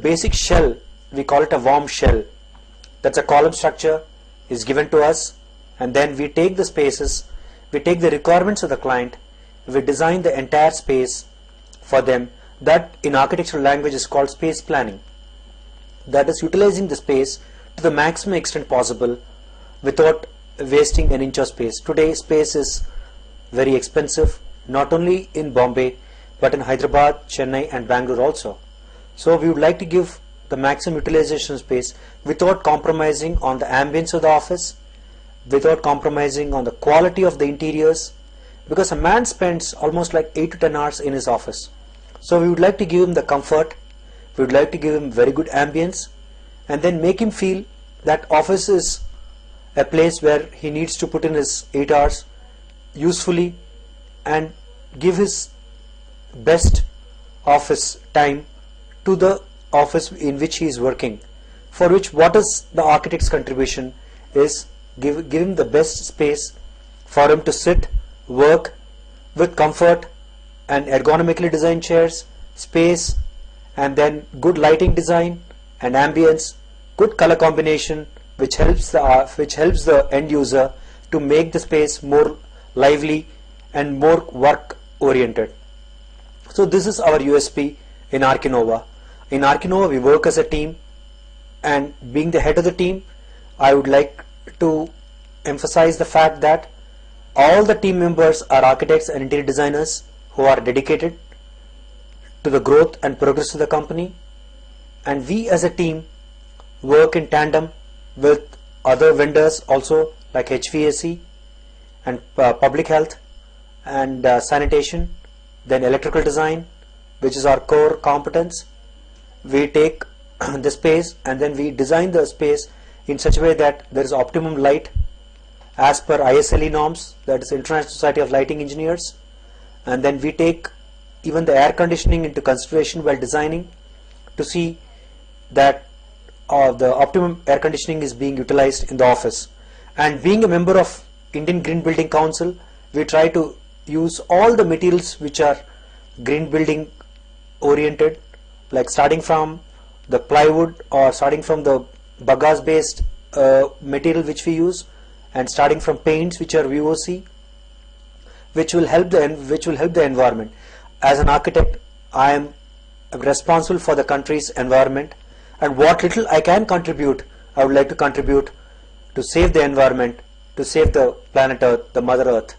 basic shell, we call it a warm shell. That's a column structure is given to us, and then we take the spaces, we take the requirements of the client, we design the entire space for them. That in architectural language is called space planning. That is utilizing the space to the maximum extent possible without wasting an inch of space. Today space is very expensive, not only in Bombay but in Hyderabad, Chennai and Bangalore also. So we would like to give the maximum utilization of space without compromising on the ambience of the office, without compromising on the quality of the interiors, because a man spends almost like 8 to 10 hours in his office. So we would like to give him the comfort, we would like to give him very good ambience, and then make him feel that office is a place where he needs to put in his 8 hours usefully and give his best office time to the office in which he is working, for which what is the architect's contribution is give him the best space for him to sit, work with comfort and ergonomically designed chairs, space, and then good lighting design and ambience, good color combination, which helps the end user to make the space more lively and more work oriented. So this is our USP in Archinova. In Archinova we work as a team, and being the head of the team, I would like to emphasize the fact that all the team members are architects and interior designers who are dedicated to the growth and progress of the company, and we as a team work in tandem with other vendors also, like HVAC and public health and sanitation, then electrical design, which is our core competence. We take the space and then we design the space in such a way that there is optimum light as per ISLE norms, that is International Society of Lighting Engineers, and then we take even the air conditioning into consideration while designing to see that the optimum air conditioning is being utilized in the office. And being a member of Indian Green Building Council, we try to use all the materials which are green building oriented, like starting from the plywood or starting from the bagasse based material which we use, and starting from paints which are VOC, which will help the environment. As an architect, I am responsible for the country's environment, and what little I can contribute, I would like to contribute to save the environment, to save the planet Earth, the Mother Earth.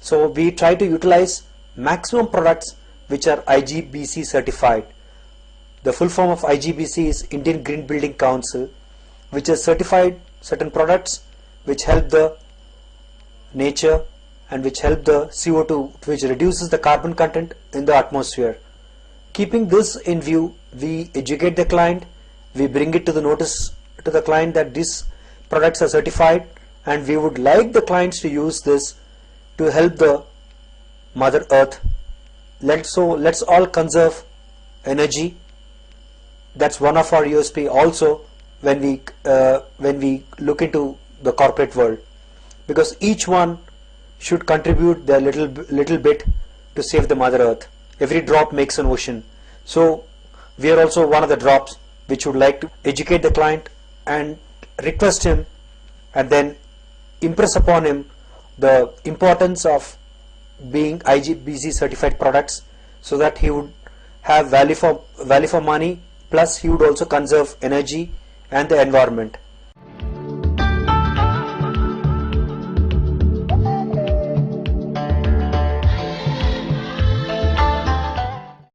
So we try to utilize maximum products which are IGBC certified. The full form of IGBC is Indian Green Building Council, which has certified certain products which help the nature and which help the CO2, which reduces the carbon content in the atmosphere. Keeping this in view, we educate the client, we bring it to the notice to the client that these products are certified, and we would like the clients to use this to help the Mother Earth. Let's all conserve energy. That's one of our USP also when we look into the corporate world, because each one should contribute their little bit to save the Mother Earth. Every drop makes an ocean. So we are also one of the drops which would like to educate the client and request him and then impress upon him the importance of being IGBC certified products, so that he would have value for money, plus he would also conserve energy and the environment.